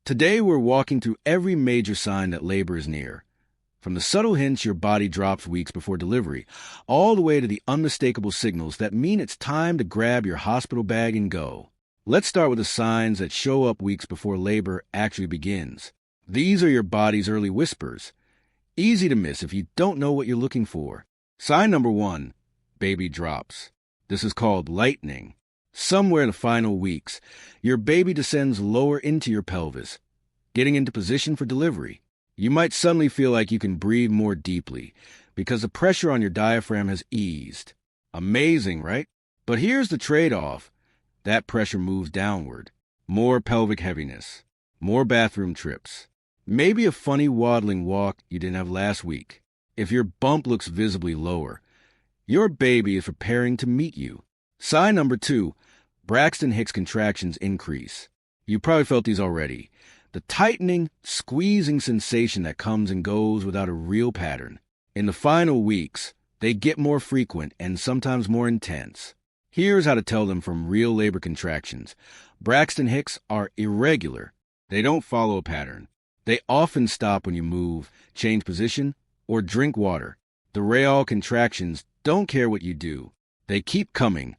Today we're walking through every major sign that labor is near. From the subtle hints your body drops weeks before delivery, all the way to the unmistakable signals that mean it's time to grab your hospital bag and go. Let's start with the signs that show up weeks before labor actually begins. These are your body's early whispers. Easy to miss if you don't know what you're looking for. Sign number 1, baby drops. This is called lightning. Somewhere in the final weeks, your baby descends lower into your pelvis, getting into position for delivery. You might suddenly feel like you can breathe more deeply because the pressure on your diaphragm has eased. Amazing, right? But here's the trade-off. That pressure moves downward. More pelvic heaviness. More bathroom trips. Maybe a funny waddling walk you didn't have last week. If your bump looks visibly lower, your baby is preparing to meet you. Sign number 2, braxton hicks contractions increase. You probably felt these already. The tightening, squeezing sensation that comes and goes without a real pattern. In the final weeks, they get more frequent and sometimes more intense. Here's how to tell them from real labor contractions. Braxton hicks are irregular. They don't follow a pattern. They often stop when you move, change position, or drink water. The real contractions don't care what you do. They keep coming.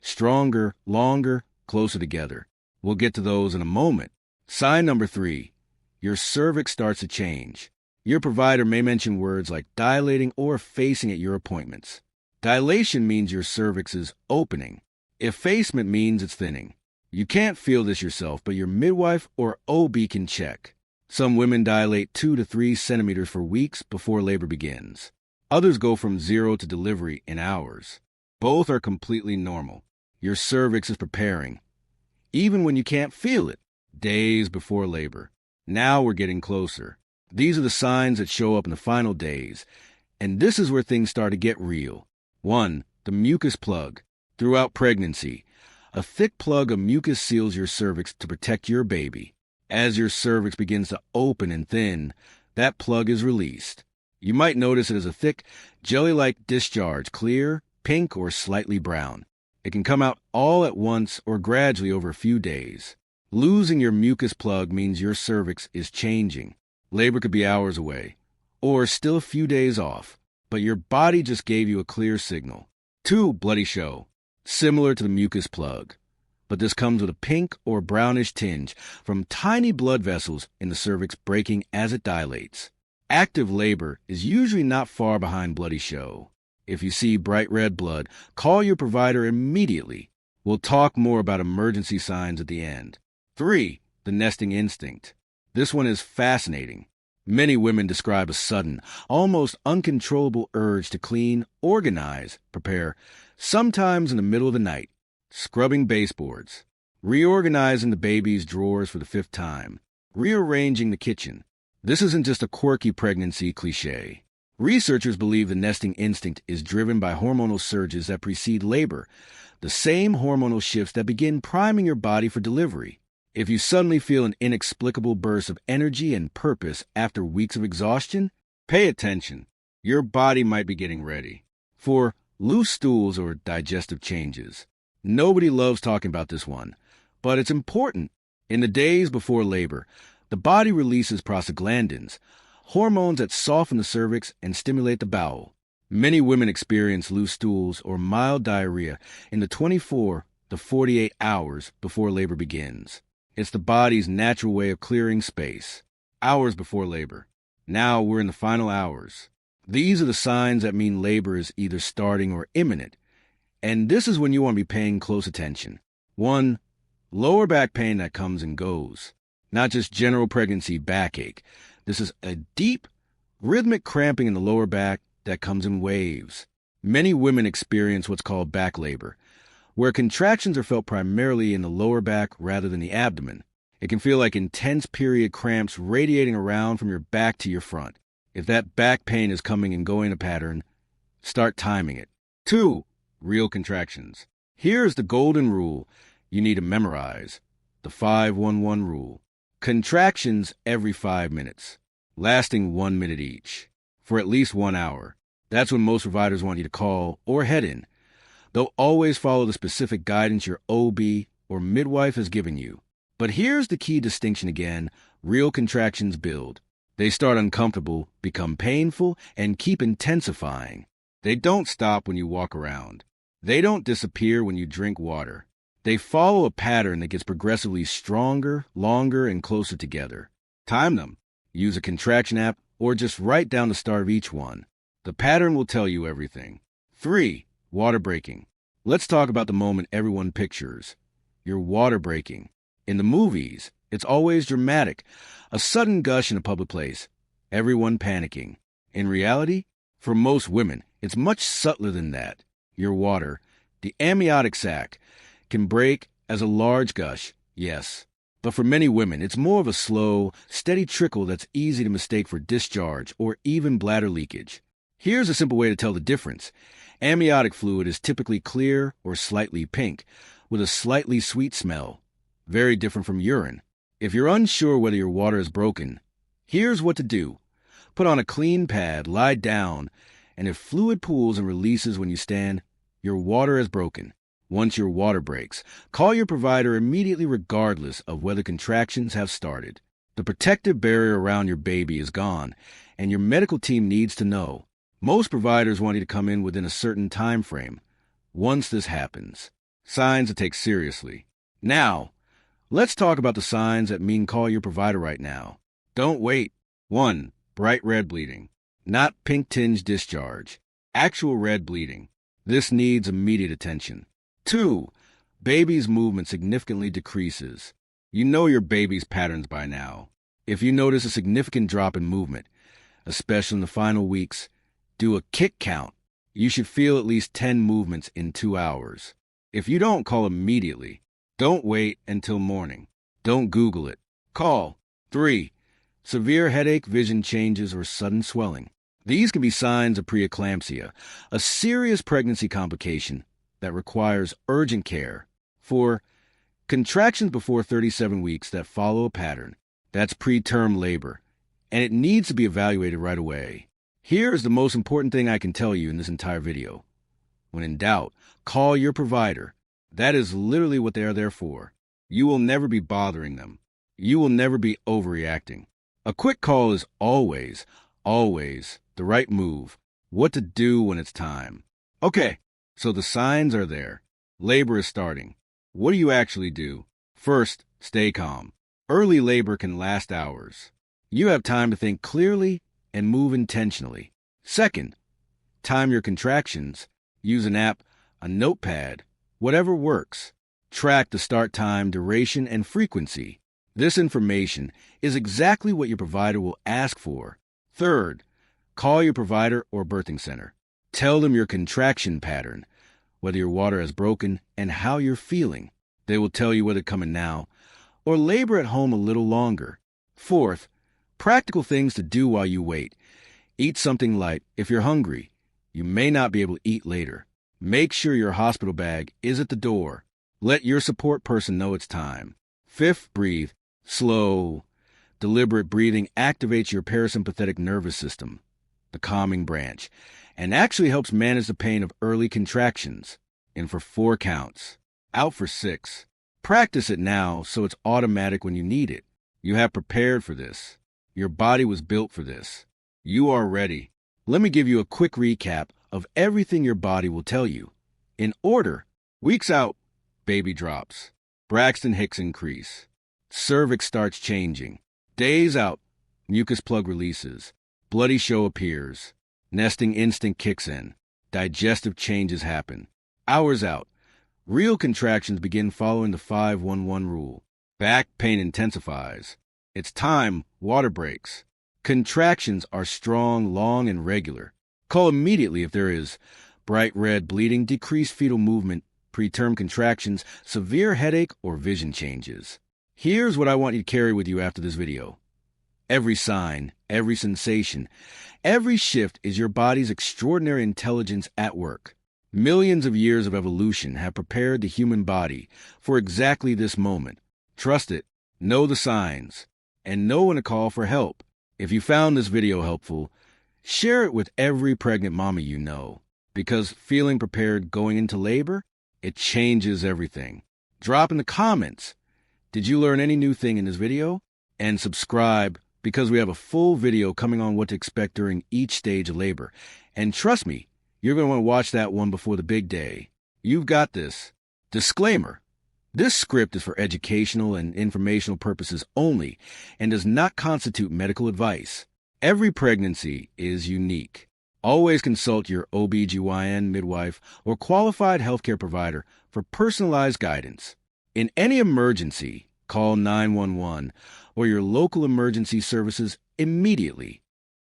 Stronger, longer, closer together. We'll get to those in a moment. Sign number 3, your cervix starts to change. Your provider may mention words like dilating or effacing at your appointments. Dilation means your cervix is opening. Effacement means it's thinning. You can't feel this yourself, but your midwife or OB can check. Some women dilate 2 to 3 centimeters for weeks before labor begins. Others go from 0 to delivery in hours. Both are completely normal. Your cervix is preparing, even when you can't feel it, days before labor. Now we're getting closer. These are the signs that show up in the final days, and this is where things start to get real. 1, the mucus plug. Throughout pregnancy, a thick plug of mucus seals your cervix to protect your baby. As your cervix begins to open and thin, that plug is released. You might notice it as a thick, jelly-like discharge, clear, pink, or slightly brown. It can come out all at once or gradually over a few days. Losing your mucus plug means your cervix is changing. Labor could be hours away, or still a few days off, but your body just gave you a clear signal. 2, bloody show. Similar to the mucus plug, but this comes with a pink or brownish tinge from tiny blood vessels in the cervix breaking as it dilates. Active labor is usually not far behind bloody show. If you see bright red blood, call your provider immediately. We'll talk more about emergency signs at the end. 3, the nesting instinct. This one is fascinating. Many women describe a sudden, almost uncontrollable urge to clean, organize, prepare, sometimes in the middle of the night. Scrubbing baseboards, reorganizing the baby's drawers for the 5th time, rearranging the kitchen. This isn't just a quirky pregnancy cliché. Researchers believe the nesting instinct is driven by hormonal surges that precede labor, the same hormonal shifts that begin priming your body for delivery. If you suddenly feel an inexplicable burst of energy and purpose after weeks of exhaustion, pay attention. Your body might be getting ready for loose stools or digestive changes. Nobody loves talking about this one, but it's important. In the days before labor, the body releases prostaglandins, hormones that soften the cervix and stimulate the bowel. Many women experience loose stools or mild diarrhea in the 24 to 48 hours before labor begins. It's the body's natural way of clearing space. Hours before labor. Now we're in the final hours. These are the signs that mean labor is either starting or imminent. And this is when you want to be paying close attention. 1, lower back pain that comes and goes. Not just general pregnancy backache. This is a deep, rhythmic cramping in the lower back that comes in waves. Many women experience what's called back labor, where contractions are felt primarily in the lower back rather than the abdomen. It can feel like intense period cramps radiating around from your back to your front. If that back pain is coming and going in a pattern, start timing it. 2, real contractions. Here's the golden rule you need to memorize, the 5-1-1 rule. Contractions every 5 minutes, lasting 1 minute each, for at least 1 hour. That's when most providers want you to call or head in. They'll always follow the specific guidance your OB or midwife has given you. But here's the key distinction again, real contractions build. They start uncomfortable, become painful, and keep intensifying. They don't stop when you walk around. They don't disappear when you drink water. They follow a pattern that gets progressively stronger, longer, and closer together. Time them. Use a contraction app or just write down the start of each one. The pattern will tell you everything. 3. Water breaking. Let's talk about the moment everyone pictures. You're water breaking. In the movies, it's always dramatic. A sudden gush in a public place. Everyone panicking. In reality, for most women, it's much subtler than that. Your water, the amniotic sac, can break as a large gush, yes. But for many women, it's more of a slow, steady trickle that's easy to mistake for discharge or even bladder leakage. Here's a simple way to tell the difference. Amniotic fluid is typically clear or slightly pink, with a slightly sweet smell. Very different from urine. If you're unsure whether your water is broken, here's what to do. Put on a clean pad, lie down, and if fluid pools and releases when you stand, your water is broken. Once your water breaks, call your provider immediately regardless of whether contractions have started. The protective barrier around your baby is gone, and your medical team needs to know. Most providers want you to come in within a certain time frame. Once this happens, signs to take seriously. Now, let's talk about the signs that mean call your provider right now. Don't wait. 1. Bright red bleeding. Not pink-tinged discharge. Actual red bleeding. This needs immediate attention. 2. Baby's movement significantly decreases. You know your baby's patterns by now. If you notice a significant drop in movement, especially in the final weeks, do a kick count. You should feel at least 10 movements in 2 hours. If you don't, call immediately. Don't wait until morning. Don't Google it. Call. 3. Severe headache, vision changes, or sudden swelling. These can be signs of preeclampsia, a serious pregnancy complication that requires urgent care. 4. Contractions before 37 weeks that follow a pattern. That's preterm labor, and it needs to be evaluated right away. Here is the most important thing I can tell you in this entire video. When in doubt, call your provider. That is literally what they are there for. You will never be bothering them. You will never be overreacting. A quick call is always the right move. What to do when it's time. Okay, so the signs are there. Labor is starting. What do you actually do? First, stay calm. Early labor can last hours. You have time to think clearly and move intentionally. Second, time your contractions. Use an app, a notepad, whatever works. Track the start time, duration, and frequency. This information is exactly what your provider will ask for. Third, call your provider or birthing center. Tell them your contraction pattern, whether your water has broken, and how you're feeling. They will tell you whether coming now or labor at home a little longer. Fourth, practical things to do while you wait. Eat something light if you're hungry. You may not be able to eat later. Make sure your hospital bag is at the door. Let your support person know it's time. Fifth, breathe. Slow, deliberate breathing activates your parasympathetic nervous system, the calming branch, and actually helps manage the pain of early contractions. In for 4 counts. Out for 6. Practice it now so it's automatic when you need it. You have prepared for this. Your body was built for this. You are ready. Let me give you a quick recap of everything your body will tell you. In order: weeks out, baby drops. Braxton hicks increase. Cervix starts changing. Days out, mucus plug releases. Bloody show appears. Nesting instinct kicks in. Digestive changes happen. Hours out, real contractions begin following the 5-1-1 rule. Back pain intensifies. It's time, water breaks. Contractions are strong, long, and regular. Call immediately if there is bright red bleeding, decreased fetal movement, preterm contractions, severe headache, or vision changes. Here's what I want you to carry with you after this video. Every sign, every sensation, every shift is your body's extraordinary intelligence at work. Millions of years of evolution have prepared the human body for exactly this moment. Trust it, know the signs, and know when to call for help. If you found this video helpful, share it with every pregnant mommy you know, because feeling prepared going into labor, it changes everything. Drop in the comments. Did you learn any new thing in this video? And subscribe because we have a full video coming on what to expect during each stage of labor. And trust me, you're going to want to watch that one before the big day. You've got this. Disclaimer. This script is for educational and informational purposes only and does not constitute medical advice. Every pregnancy is unique. Always consult your OB/GYN, midwife, or qualified healthcare provider for personalized guidance. In any emergency, call 911 or your local emergency services immediately.